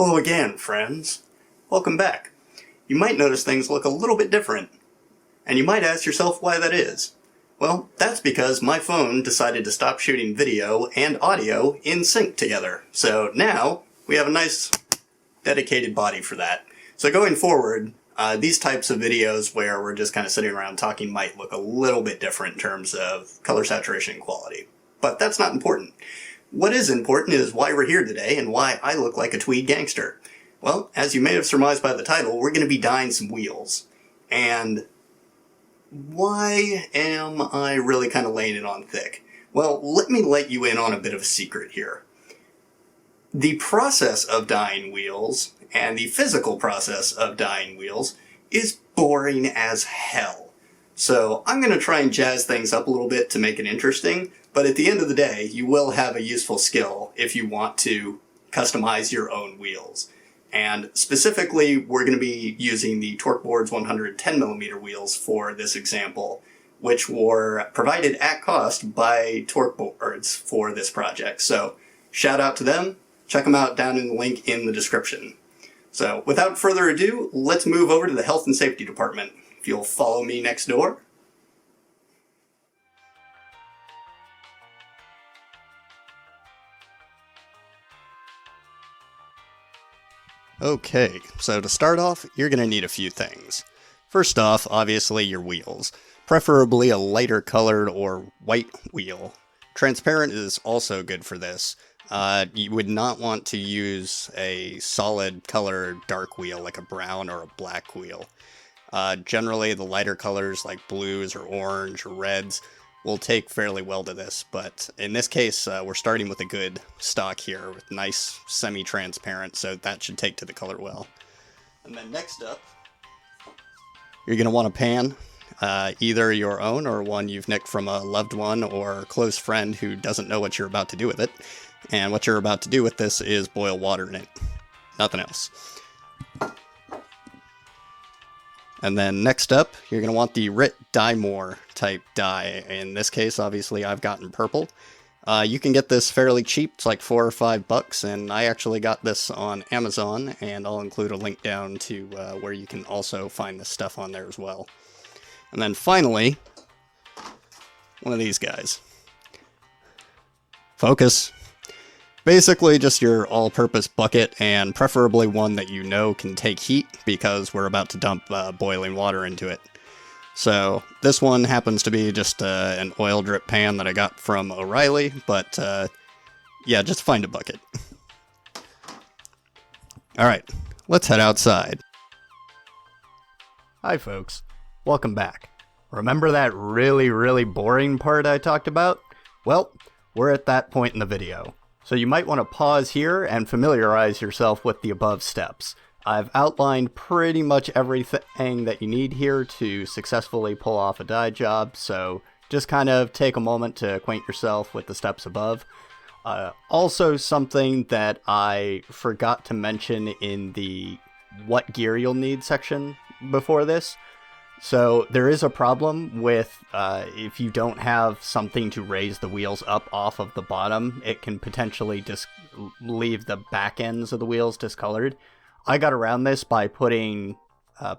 Hello again, friends. Welcome back. You might notice things look a little bit different, and you might ask yourself why that is. Well, that's because my phone decided to stop shooting video and audio in sync together. So now we have a nice dedicated body for that. So going forward, these types of videos where we're just kind of sitting around talking might look a little bit different in terms of color saturation and quality. But that's not important. What is important is why we're here today and why I look like a tweed gangster. Well, as you may have surmised by the title, we're going to be dyeing some wheels. And why am I really kind of laying it on thick? Well, let me let you in on a bit of a secret here. The process of dyeing wheels and the physical process of dyeing wheels is boring as hell. So I'm going to try and jazz things up a little bit to make it interesting, but at the end of the day, you will have a useful skill if you want to customize your own wheels. And specifically, we're going to be using the Torqueboards 110mm wheels for this example, which were provided at cost by Torqueboards for this project. So shout out to them. Check them out down in the link in the description. So without further ado, let's move over to the health and safety department. If you'll follow me next door. Okay, so to start off, you're going to need a few things. First off, obviously your wheels. Preferably a lighter colored or white wheel. Transparent is also good for this. You would not want to use a solid colored dark wheel like a brown or a black wheel. Generally, the lighter colors like blues or orange or reds will take fairly well to this, but in this case, we're starting with a good stock here with nice semi-transparent, so that should take to the color well. And then next up, you're going to want a pan, either your own or one you've nicked from a loved one or close friend who doesn't know what you're about to do with it. And what you're about to do with this is boil water in it. Nothing else. And then next up, you're going to want the Rit Dyemore type dye. In this case, obviously, I've gotten purple. You can get this fairly cheap. It's like $4 or $5, and I actually got this on Amazon, and I'll include a link down to where you can also find this stuff on there as well. And then finally, one of these guys. Focus. Basically just your all-purpose bucket, and preferably one that you know can take heat, because we're about to dump boiling water into it. So this one happens to be just an oil drip pan that I got from O'Reilly, but yeah, just find a bucket. Alright, let's head outside. Hi folks, welcome back. Remember that really boring part I talked about? Well, we're at that point in the video. So you might want to pause here and familiarize yourself with the above steps. I've outlined pretty much everything that you need here to successfully pull off a dye job, so just kind of take a moment to acquaint yourself with the steps above. Also, something that I forgot to mention in the what gear you'll need section before this. So there is a problem with if you don't have something to raise the wheels up off of the bottom, it can potentially just leave the back ends of the wheels discolored. I got around this by putting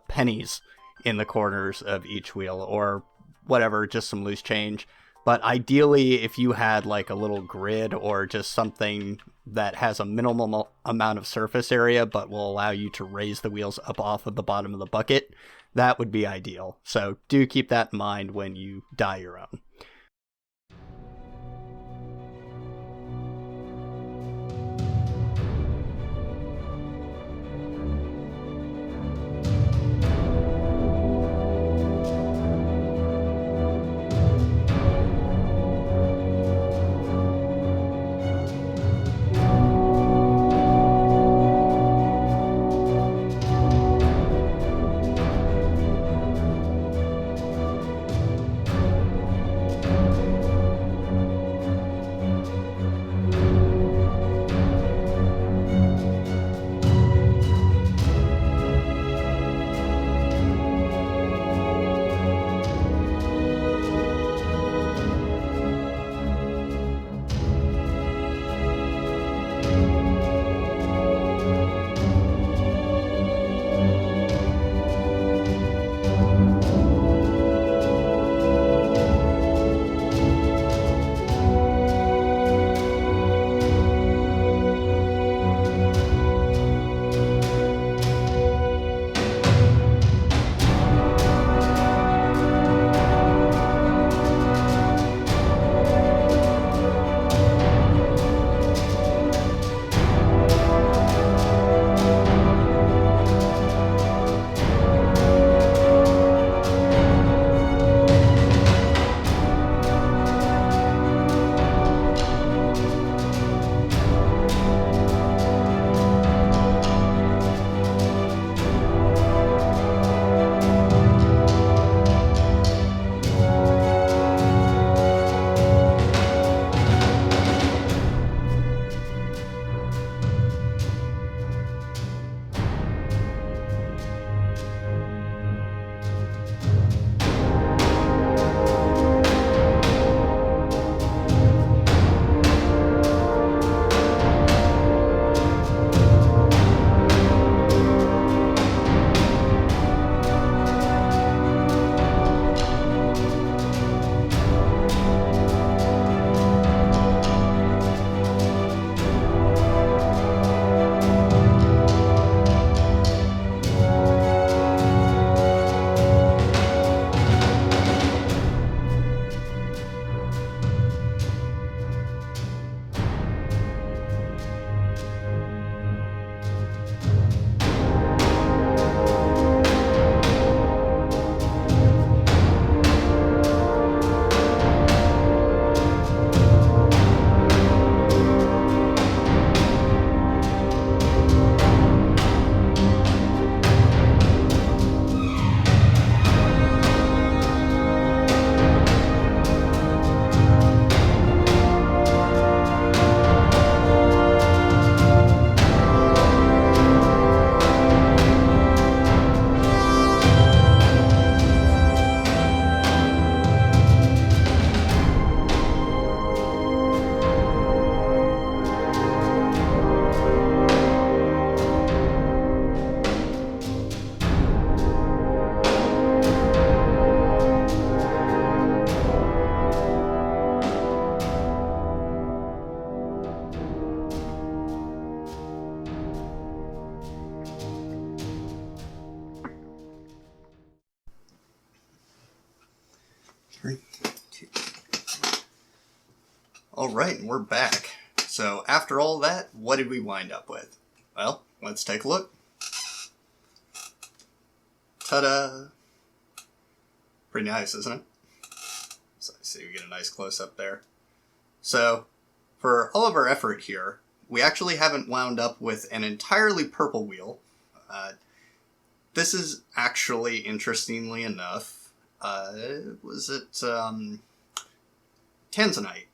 pennies in the corners of each wheel, or whatever, just some loose change. But ideally, if you had like a little grid or just something that has a minimal amount of surface area but will allow you to raise the wheels up off of the bottom of the bucket, that would be ideal. So do keep that in mind when you dye your own. 3, 2. Alright, we're back. So after all that, what did we wind up with? Well, let's take a look. Ta-da! Pretty nice, isn't it? So I see we get a nice close-up there. So, for all of our effort here, we actually haven't wound up with an entirely purple wheel. This is actually, interestingly enough, tanzanite. Let's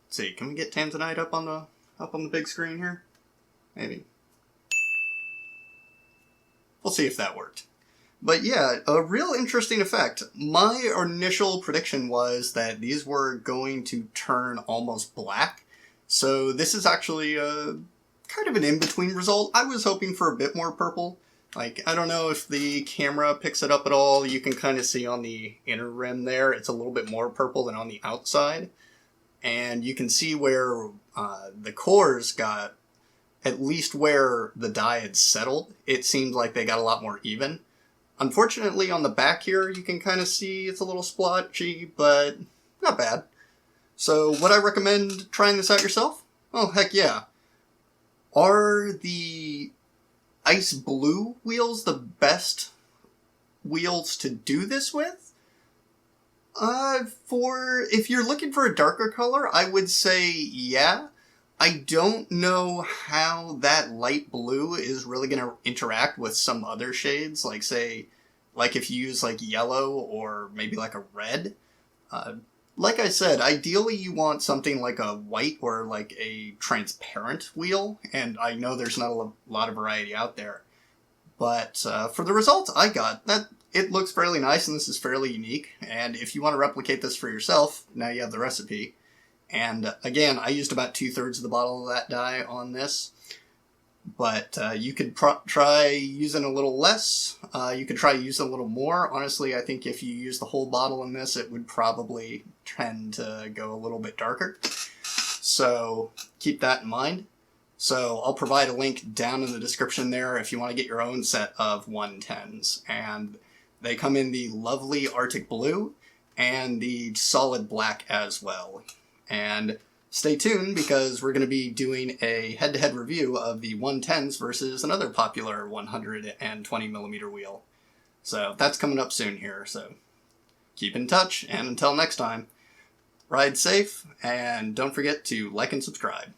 see, can we get tanzanite up on the big screen here? Maybe. We'll see if that worked. But yeah, a real interesting effect. My initial prediction was that these were going to turn almost black. So this is actually kind of an in-between result. I was hoping for a bit more purple. Like, I don't know if the camera picks it up at all. You can kind of see on the inner rim there, it's a little bit more purple than on the outside. And you can see where the cores got, at least where the dye had settled, it seemed like they got a lot more even. Unfortunately, on the back here, you can kind of see it's a little splotchy, but not bad. So, would I recommend trying this out yourself? Oh, heck yeah. Are the ice blue wheels the best wheels to do this with? If you're looking for a darker color, I would say yeah. I don't know how that light blue is really going to interact with some other shades, like if you use like yellow or maybe like a red. Like I said, ideally you want something like a white or like a transparent wheel, and I know there's not a lot of variety out there. But for the results I got, it looks fairly nice and this is fairly unique, and if you want to replicate this for yourself, now you have the recipe. And again, I used about 2/3 of the bottle of that dye on this. But you could try using a little less. You could try using a little more. Honestly, I think if you use the whole bottle in this, it would probably tend to go a little bit darker. So keep that in mind. So I'll provide a link down in the description there if you want to get your own set of 110s. And they come in the lovely Arctic Blue and the solid black as well. And stay tuned because we're going to be doing a head-to-head review of the 110s versus another popular 120mm wheel. So that's coming up soon here, so keep in touch, and until next time, ride safe, and don't forget to like and subscribe.